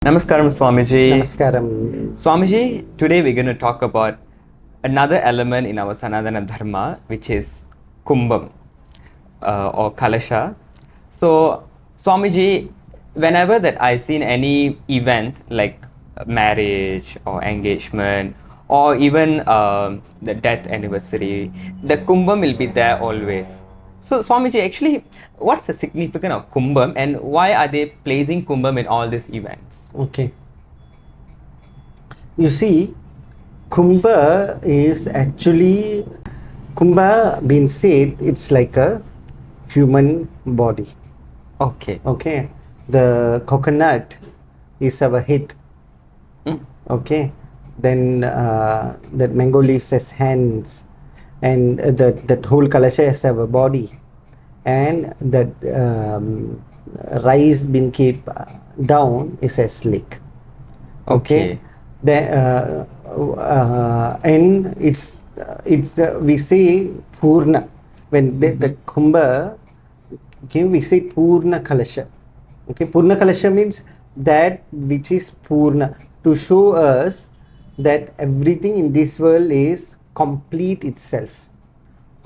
Namaskaram, Swamiji. Namaskaram. Swamiji, today we're going to talk about another element in our Sanatana Dharma, which is Kumbham or Kalasha. So, Swamiji, whenever that I seen any event like marriage or engagement or even the death anniversary, the Kumbham will be there always. So, Swamiji, actually, what's the significance of Kumbham and why are they placing Kumbham in all these events? Okay. You see, Kumbha is actually, Kumbha being said, it's like a human body. Okay. Okay. The coconut is our head. Okay. Then that mango leaves as hands, and that whole kalasha has our body, and that rice being kept down is as leg. Okay. Then and it's we say purna when the kumbha. Okay, we say purna kalasha. Okay, purna kalasha means that which is purna, to show us that everything in this world is complete itself.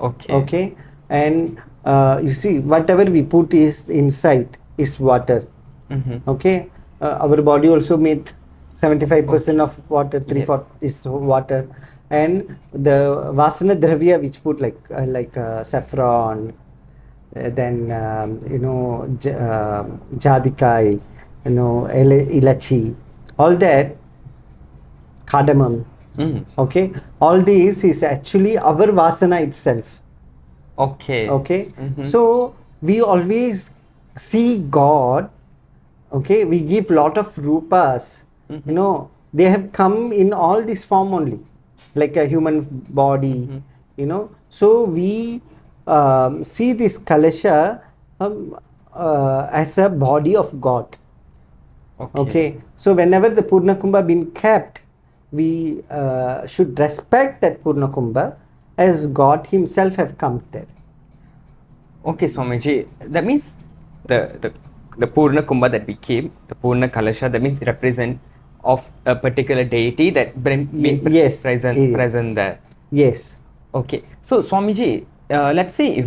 Okay, and you see, whatever we put is inside is water. Okay, our body also made 75% of water, 3/4 is water, and the vasana dravya which put like saffron, then jadikai, ilachi, all that, cardamom. Okay, all this is actually our vasana itself. Okay. So we always see God. Okay, we give lot of rupas. They have come in all this form only, like a human body. So we see this kalasha as a body of God. Okay. So whenever the Purna Kumbha been kept, we should respect that Purna Kumbha as God himself have come there. Okay, Swamiji, that means the Purna Kumbha that we keep, the Purna Kalasha, that means represent of a particular deity that present there. Yes. Okay. So Swamiji, let's say if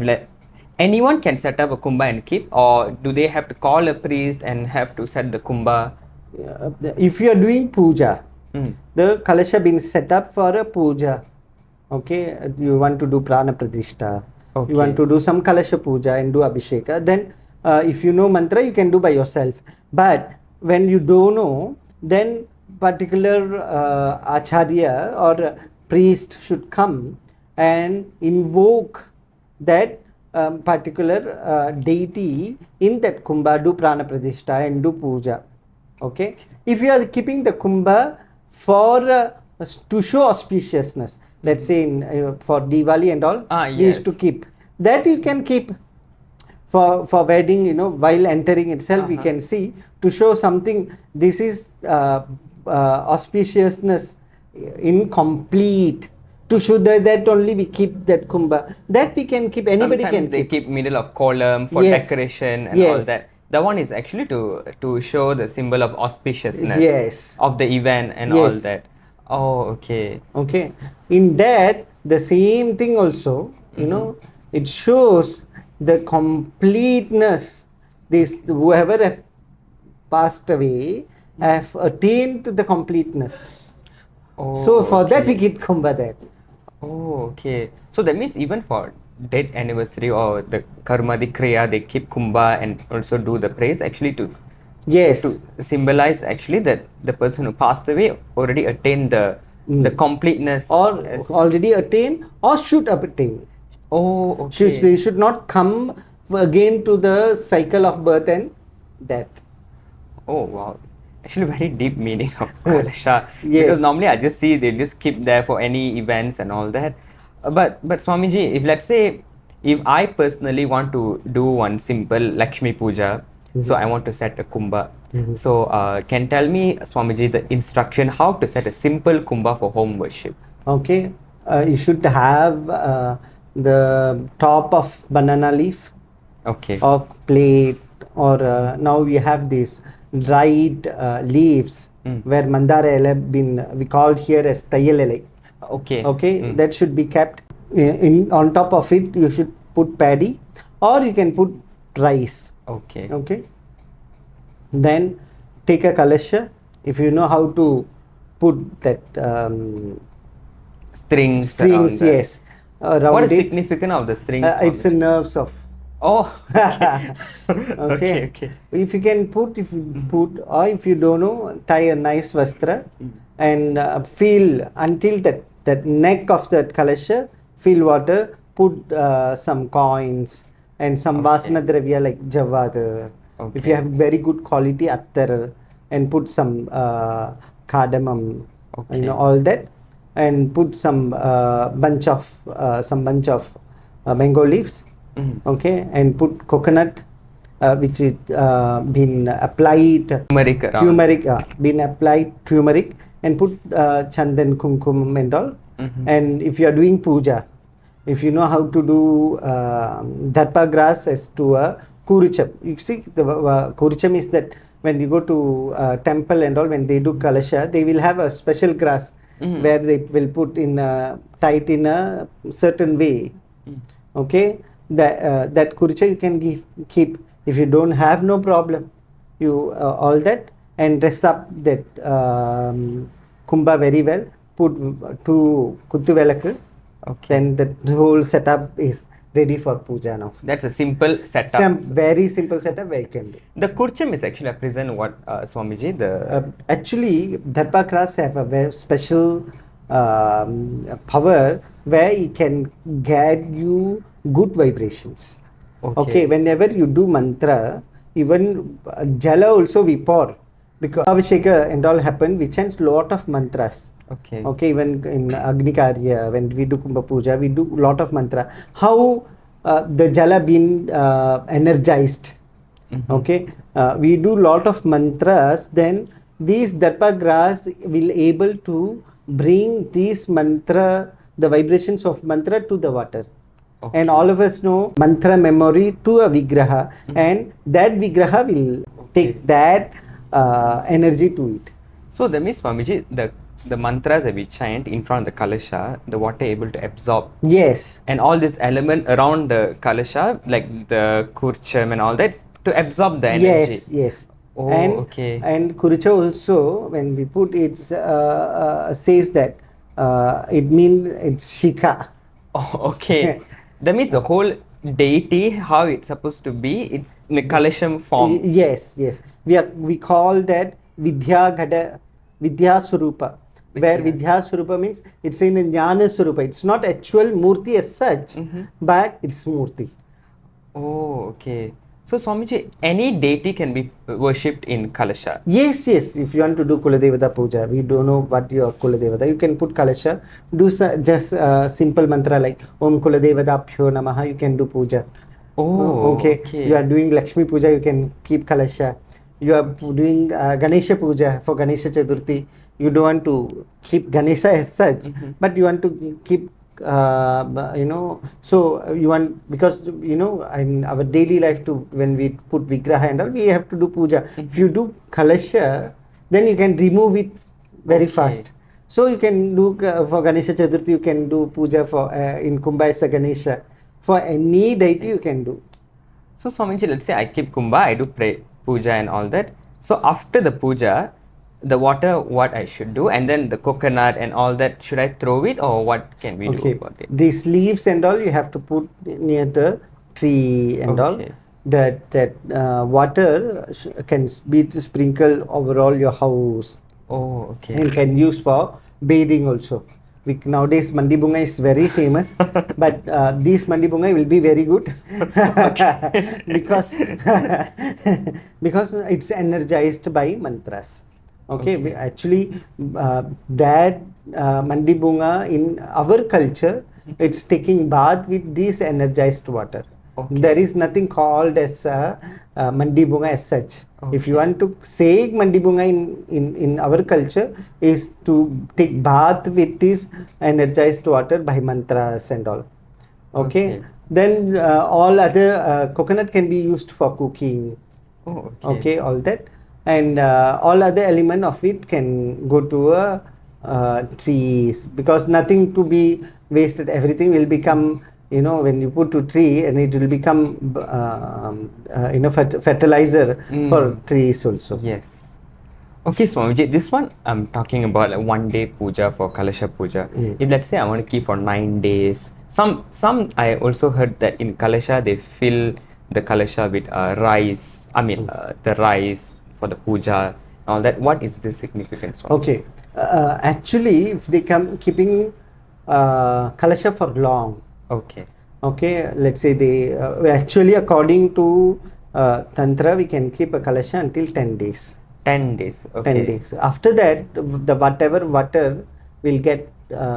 anyone can set up a kumbha and keep, or do they have to call a priest and have to set the kumbha? If you are doing puja, the kalasha been set up for a puja. Okay, you want to do prana pratishta, you want to do some kalasha puja and do abhisheka, then if you know mantra you can do by yourself. But when you don't know, then particular acharya or priest should come and invoke that particular deity in that kumbha, do prana pratishta and do puja. Okay, if you are keeping the kumbha for to show auspiciousness, let's say for Diwali and all, we used to keep that. You can keep for wedding, while entering itself we can see, to show something, this is auspiciousness incomplete, to show that only we keep that kumbha. That we can keep, anybody Sometimes can they keep middle of column for decoration and all that. That one is actually to show the symbol of auspiciousness of the event and all that. Oh, okay. Okay. In that, the same thing also, it shows the completeness. This whoever have passed away have attained to the completeness. So for that we get kumbha there. Oh, okay. So that means even for death anniversary or the karma, the kriya, they keep kumbha and also do the praise actually to symbolize actually that the person who passed away already attained the completeness, or already attained or should attain. Oh, okay. They should not come again to the cycle of birth and death. Oh, wow. Actually, very deep meaning of Kalasha. Because normally I just see they just keep there for any events and all that. But Swamiji, if let's say, if I personally want to do one simple Lakshmi Puja, so I want to set a kumbha. So can tell me, Swamiji, the instruction how to set a simple kumbha for home worship? Okay. You should have the top of banana leaf. Okay. Or plate, or now we have this dried leaves where mandara ele been we called here as tayal ele. Okay. Okay, that should be kept in on top of it. You should put paddy or you can put rice. Okay. Okay, then take a kalasha. If you know how to put that Strings. strings, around the- yes, around What is it. significant of the strings? It's the nerves of. Oh. Okay. Okay. If you can put, if you put, or if you don't know, tie a nice vastra and feel until that neck of that kalasha, fill water, put some coins and some vasana dravya like javad. If you have very good quality attar and put some cardamom, you know, all that, and put some bunch of mango leaves. Okay, and put coconut which is been applied Turmeric around. turmeric been applied turmeric, and put chandan kumkum and all. And if you are doing puja, if you know how to do dharpa grass as to a kuricham, you see the kuricham is that when you go to temple and all, when they do kalasha, they will have a special grass where they will put in tight in a certain way. Okay, that kuricha you can keep. If you don't have, no problem, you all that, and dress up that kumbha very well, put 2 kuttu velakku. Okay. Then the whole setup is ready for puja now. That's a simple setup. Some very simple setup where you can do. The kurcham is actually represent what, Swamiji? The Actually, dharpa grass have a very special power where it can get you good vibrations. Okay, whenever you do mantra, even jala also we pour, because Abhisheka and all happen, we chant lot of mantras. okay. Okay, even in Agni Karya, when we do Kumbha Puja, we do lot of mantra. How the jala been energized. Okay, we do lot of mantras, then these dharpa grass will able to bring these mantra, the vibrations of mantra to the water. And all of us know mantra memory to a vigraha, and that vigraha will take that energy to it. So that means, Swamiji, the mantras that we chant in front of the kalasha, the water able to absorb, Yes. and all this element around the kalasha, like the kurcham and all that, to absorb the energy. Yes, yes. Oh, and okay. and kuricha also, when we put it, says that it means it's shika. Oh, okay. That means the whole deity, how it's supposed to be, it's in a kalasham form. Yes, yes. We call that vidya surupa. Where vidya surupa means it's in a jnana surupa. It's not actual murti as such, but it's murti. Oh, okay. So, Swamiji, any deity can be worshipped in kalasha. Yes, yes. If you want to do Kuladevata puja, we don't know what your Kuladevata. You can put kalasha, do just simple mantra like Om Kuladevadabhyo Namaha. You can do puja. Oh, okay. You are doing Lakshmi puja, you can keep kalasha. You are doing Ganesha puja for Ganesha Chaturthi. You don't want to keep Ganesha as such, but you want to keep you know, so you want, because you know, in our daily life too, when we put vigraha and all, we have to do puja. If you do kalasha, then you can remove it very fast. So you can do for Ganesha Chaturthi, you can do puja for in Kumbhasa Ganesha. For any deity you can do. So, Swamiji, let's say I keep kumbha, I do pray puja and all that. So after the puja, the water, what I should do, and then the coconut and all that, should I throw it, or what can we do about it? These leaves and all you have to put near the tree and all. That water can be sprinkled over all your house. Oh, okay. And can use for bathing also. Nowadays mandi bunga is very famous, but this mandi bunga will be very good because it's energized by mantras. Okay, actually that mandi bunga in our culture, it's taking bath with this energized water. There is nothing called as mandi bunga as such. If you want to say mandi bunga in our culture, is to take bath with this energized water by mantras and all. Okay. Then all other coconut can be used for cooking. Oh, okay, all that. and all other element of it can go to a trees, because nothing to be wasted. Everything will become, you know, when you put to tree, and it will become you know, fertilizer for trees also. Yes. Okay, Swamiji, this one I'm talking about like 1 day puja for Kalasha Puja. If let's say I want to keep for 9 days, some I also heard that in Kalasha they fill the Kalasha with rice. I mean the rice for the puja, all that. What is the significance? Swamiji? Okay, actually, if they come keeping Kalasha for long, Okay. okay, let's say they actually, according to Tantra, we can keep a Kalasha until 10 days. 10 days. Okay. 10 days. After that, the whatever water will get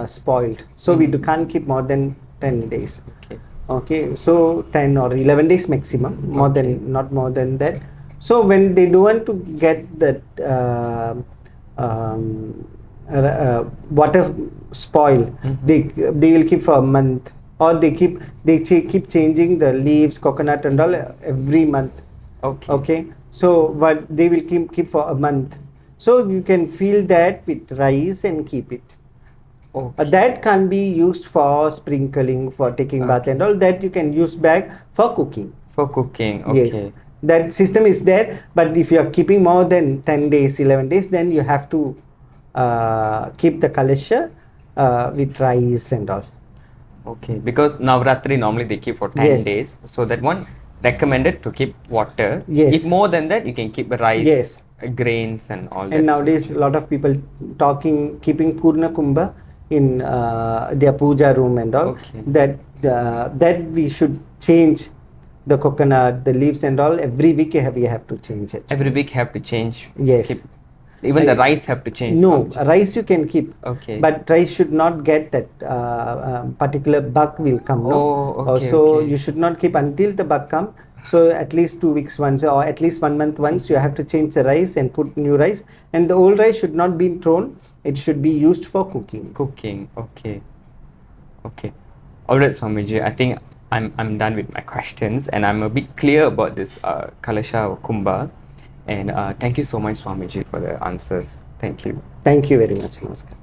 spoiled. So we can't keep more than 10 days. Okay. Okay, so 10 or 11 days maximum, more than, not more than that. So when they don't want to get that water spoil, they will keep for a month, or they keep changing the leaves, coconut and all every month. Okay. Okay, so what they will keep for a month. So you can fill that with rice and keep it. Okay. That can be used for sprinkling, for taking bath and all. That you can use back for cooking. For cooking. Okay. Yes, that system is there. But if you are keeping more than 10 days, 11 days, then you have to keep the Kalasha with rice and all. Okay, because Navaratri normally they keep for 10 Yes. days, so that one recommended to keep water. Yes. If more than that, you can keep rice, Yes. grains, and all that. And nowadays, a lot of people keeping Purna Kumbha in their puja room and all. Okay. That we should change the coconut, the leaves and all. Every week we have to change it. Every week have to change. Yes. Keep. Even the rice have to change. No, Swamiji. rice you can keep. Okay. But rice should not get that particular bug will come. No. Oh, okay, So okay. you should not keep until the bug come. So at least 2 weeks once, or at least 1 month once, you have to change the rice and put new rice. And the old rice should not be thrown. It should be used for cooking. Cooking. Okay. Okay. Alright, Swamiji. I think I'm done with my questions, and I'm a bit clear about this Kalasha or Kumbha. And thank you so much, Swamiji, for the answers. Thank you. Thank you very much. Namaskar.